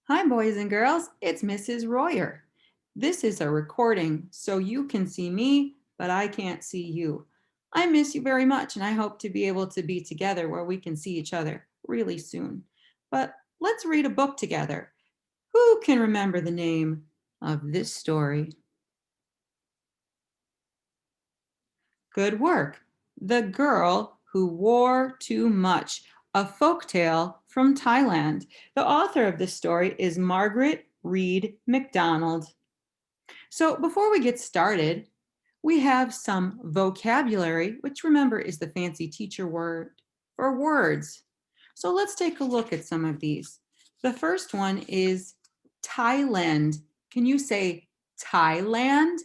Hi, boys and girls. It's Mrs. Royer. This is a recording, so you can see me, but I can't see you. I miss you very much, and I hope to be able to be together where we can see each other really soon. But let's read a book together. Who can remember the name of this story? Good work. The Girl Who Wore Too Much, a folktale from Thailand. The author of this story is Margaret MacDonald. So before we get started, we have some vocabulary, which remember is the fancy teacher word for words. So let's take a look at some of these. The first one is Thailand. Can you say Thailand?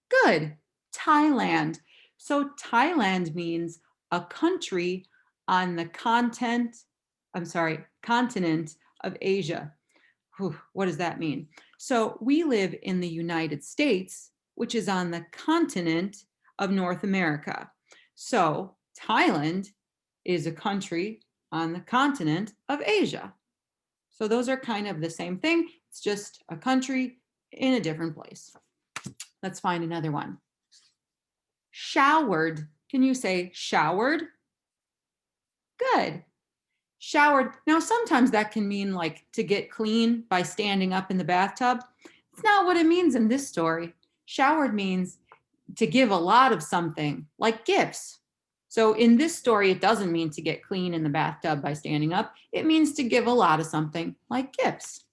Good, Thailand. So Thailand means a country on the continent of Asia. Whew, what does that mean? So we live in the United States, which is on the continent of North America. So Thailand is a country on the continent of Asia. So those are kind of the same thing. It's just a country in a different place. Let's find another one. Showered. Can you say showered? Good. Showered. Now, sometimes that can mean like to get clean by standing up in the bathtub. It's not what it means in this story. Showered means to give a lot of something, like gifts. So in this story, it doesn't mean to get clean in the bathtub by standing up. It means to give a lot of something, like gifts.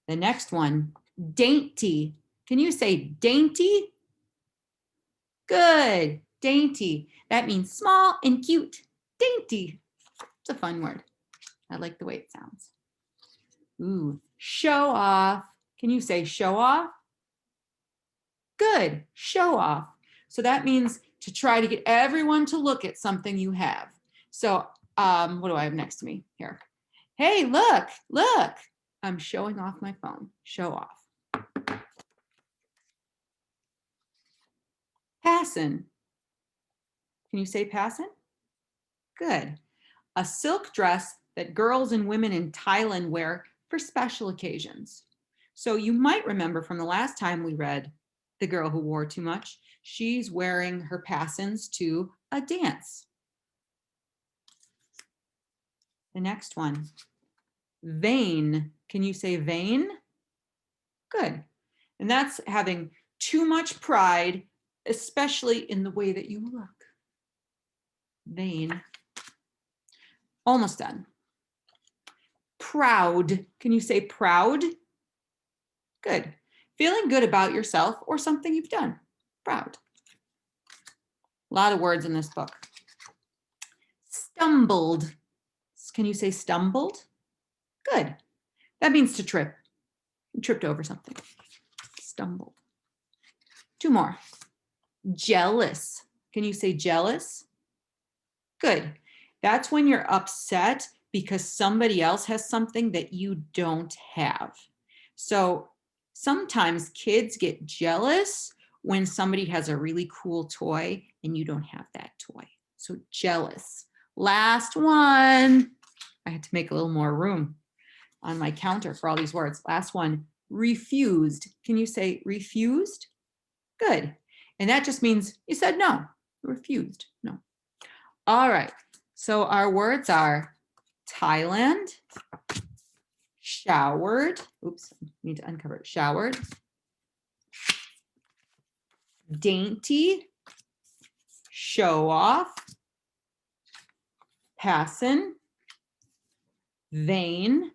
The next one, dainty. Can you say dainty? Good, dainty. That means small and cute. Dainty. It's a fun word. I like the way it sounds. Ooh, show off. Can you say show off? Good, show off. So that means to try to get everyone to look at something you have. So what do I have next to me here? Hey, look. I'm showing off my phone. Show off. Passin'. Can you say passin'? Good. A silk dress that girls and women in Thailand wear for special occasions. So you might remember from the last time we read The Girl Who Wore Too Much, she's wearing her passins to a dance. The next one, vain. Can you say vain? Good. And that's having too much pride, especially in the way that you look. Vain. Almost done. Proud. Can you say proud? Good. Feeling good about yourself or something you've done. Proud. A lot of words in this book. Stumbled. Can you say stumbled? Good. That means to trip. You tripped over something. Stumbled. Two more. Jealous. Can you say jealous? Good. That's when you're upset because somebody else has something that you don't have. So sometimes kids get jealous when somebody has a really cool toy and you don't have that toy. So jealous. Last one. I had to make a little more room on my counter for all these words. Last one, refused. Can you say refused? Good. And that just means you said no, refused, no. All right, so our words are Thailand, showered, oops, need to uncover it, showered, dainty, show off, passin', vain,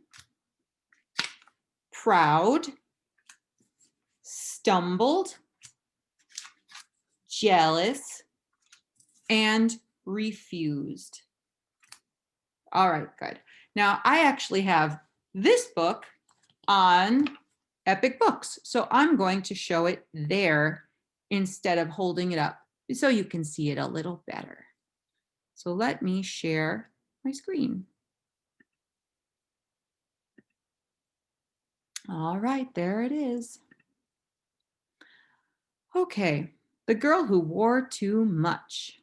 proud, stumbled, jealous, and refused. All right, good. Now I actually have this book on Epic Books, so I'm going to show it there instead of holding it up so you can see it a little better. So let me share my screen. All right, there it is. Okay, The Girl Who Wore Too Much.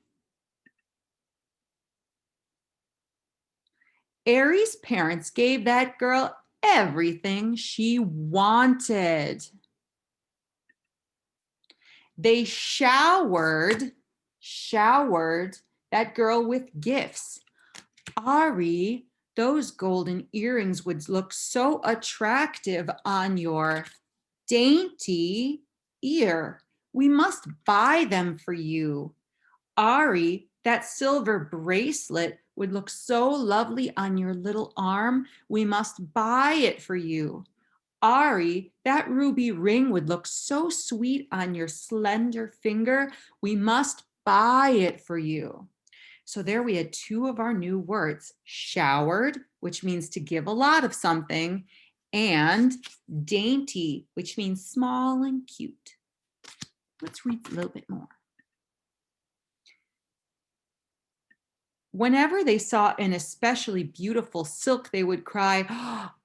Ari's parents gave that girl everything she wanted. They showered that girl with gifts. Ari, those golden earrings would look so attractive on your dainty ear. We must buy them for you. Ari, that silver bracelet would look so lovely on your little arm. We must buy it for you. Ari, that ruby ring would look so sweet on your slender finger. We must buy it for you. So there we had two of our new words, showered, which means to give a lot of something, and dainty, which means small and cute. Let's read a little bit more. Whenever they saw an especially beautiful silk, they would cry,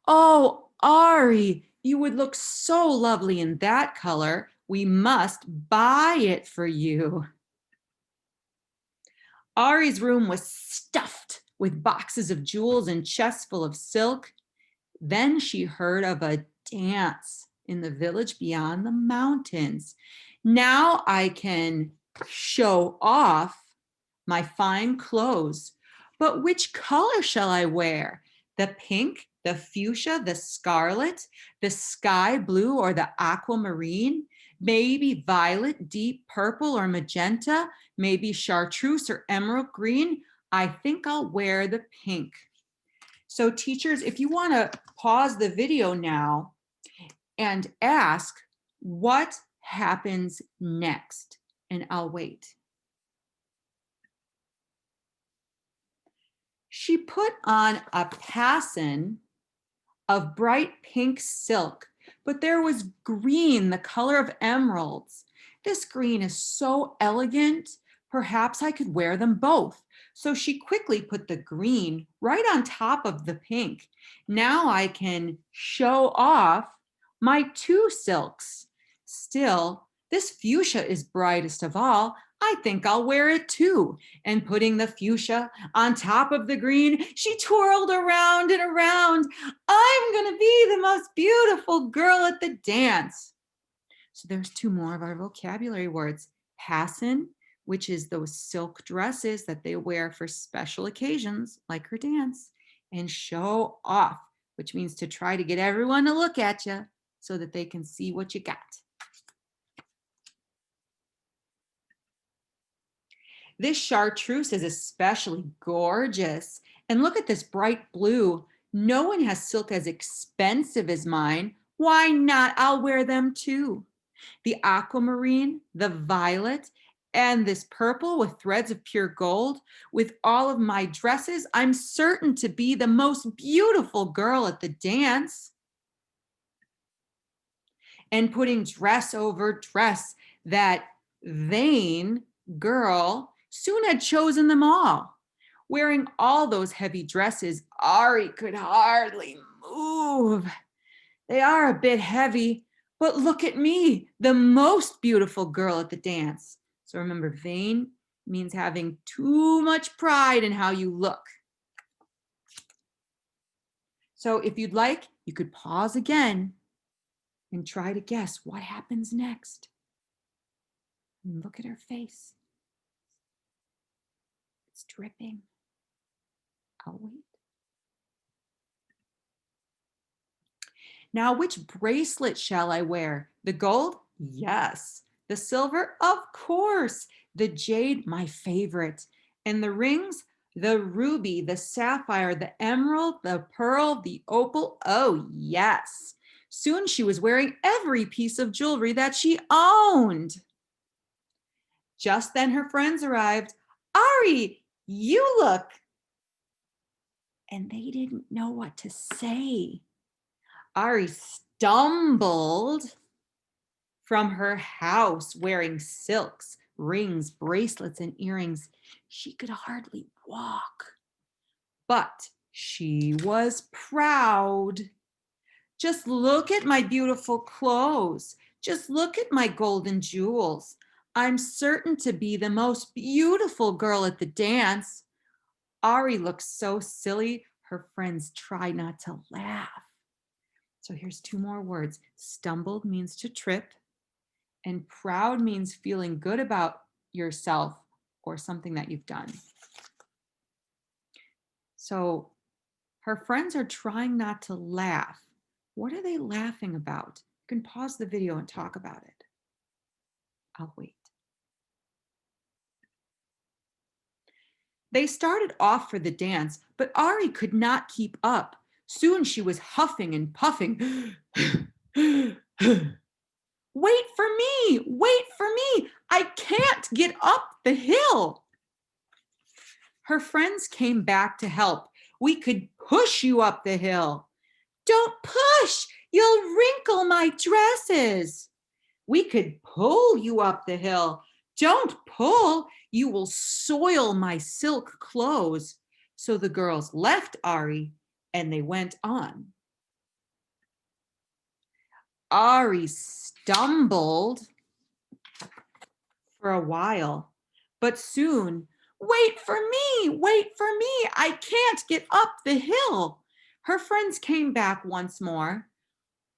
"Oh, Ari, you would look so lovely in that color. We must buy it for you." Ari's room was stuffed with boxes of jewels and chests full of silk. Then she heard of a dance in the village beyond the mountains. Now I can show off my fine clothes, but which color shall I wear? The pink, the fuchsia, the scarlet, the sky blue, or the aquamarine? Maybe violet, deep purple, or magenta? Maybe chartreuse or emerald green? I think I'll wear the pink. So teachers, if you want to pause the video now and ask what happens next, and I'll wait. She put on a passen of bright pink silk, but there was green, the color of emeralds. This green is so elegant, perhaps I could wear them both. So she quickly put the green right on top of the pink. Now I can show off my two silks. Still, this fuchsia is brightest of all. I think I'll wear it too. And putting the fuchsia on top of the green, she twirled around and around. I'm gonna be the most beautiful girl at the dance. So there's two more of our vocabulary words. Passen, which is those silk dresses that they wear for special occasions, like her dance. And show off, which means to try to get everyone to look at you so that they can see what you got. This chartreuse is especially gorgeous. And look at this bright blue. No one has silk as expensive as mine. Why not? I'll wear them too. The aquamarine, the violet, and this purple with threads of pure gold. With all of my dresses, I'm certain to be the most beautiful girl at the dance. And putting dress over dress, that vain girl soon had chosen them all. Wearing all those heavy dresses, Ari could hardly move. They are a bit heavy, but look at me, the most beautiful girl at the dance. So remember, vain means having too much pride in how you look. So if you'd like, you could pause again and try to guess what happens next. And look at her face. It's dripping. I'll wait. Now, which bracelet shall I wear? The gold? Yes. The silver? Of course. The jade? My favorite. And the rings? The ruby, the sapphire, the emerald, the pearl, the opal? Oh, yes. Soon she was wearing every piece of jewelry that she owned. Just then her friends arrived. Ari, you look. And they didn't know what to say. Ari stumbled from her house wearing silks, rings, bracelets, and earrings. She could hardly walk, but she was proud. Just look at my beautiful clothes. Just look at my golden jewels. I'm certain to be the most beautiful girl at the dance. Ari looked so silly. her friends try not to laugh. So here's two more words. Stumbled means to trip, and proud means feeling good about yourself or something that you've done. So her friends are trying not to laugh. What are they laughing about? You can pause the video and talk about it. I'll wait. They started off for the dance, but Ari could not keep up. Soon she was huffing and puffing. Wait for me! Wait for me! I can't get up the hill. Her friends came back to help. We could push you up the hill. Don't push! You'll wrinkle my dresses. We could pull you up the hill. Don't pull! You will soil my silk clothes. So the girls left Ari and they went on. Ari stumbled for a while, but soon, wait for me, I can't get up the hill. Her friends came back once more.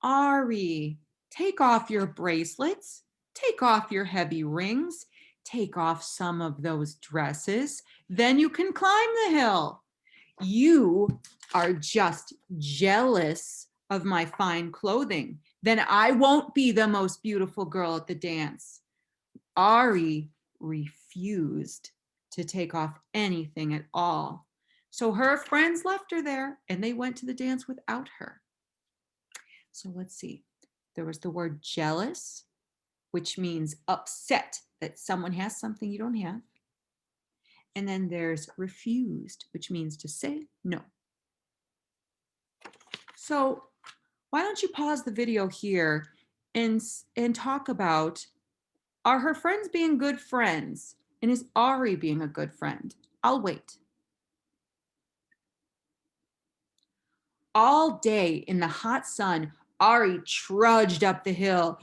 Ari, take off your bracelets, take off your heavy rings, take off some of those dresses, then you can climb the hill. You are just jealous of my fine clothing. Then I won't be the most beautiful girl at the dance. Ari refused to take off anything at all. So her friends left her there and they went to the dance without her. So let's see. There was the word jealous, which means upset that someone has something you don't have. And then there's refused, which means to say no. So why don't you pause the video here and talk about, are her friends being good friends? And is Ari being a good friend? I'll wait. All day in the hot sun, Ari trudged up the hill.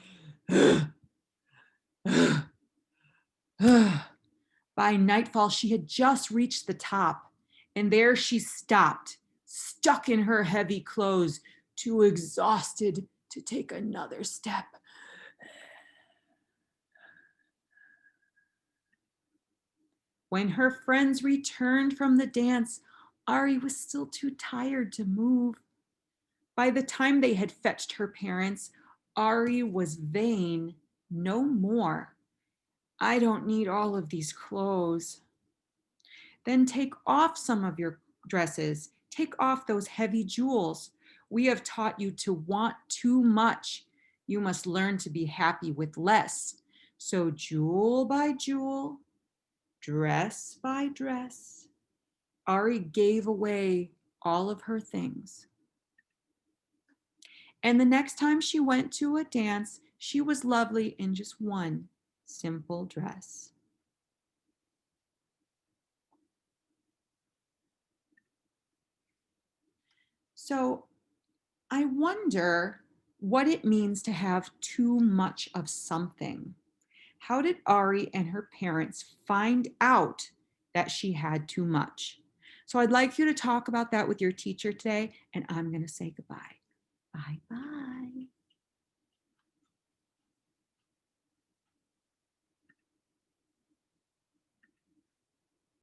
By nightfall, she had just reached the top, and there she stopped, stuck in her heavy clothes, too exhausted to take another step. When her friends returned from the dance, Ari was still too tired to move. By the time they had fetched her parents, Ari was vain no more. I don't need all of these clothes. Then take off some of your dresses. Take off those heavy jewels. We have taught you to want too much. You must learn to be happy with less. So jewel by jewel, dress by dress, Ari gave away all of her things. And the next time she went to a dance, she was lovely in just one simple dress. So I wonder what it means to have too much of something. How did Ari and her parents find out that she had too much? So I'd like you to talk about that with your teacher today, and I'm going to say goodbye. Bye-bye.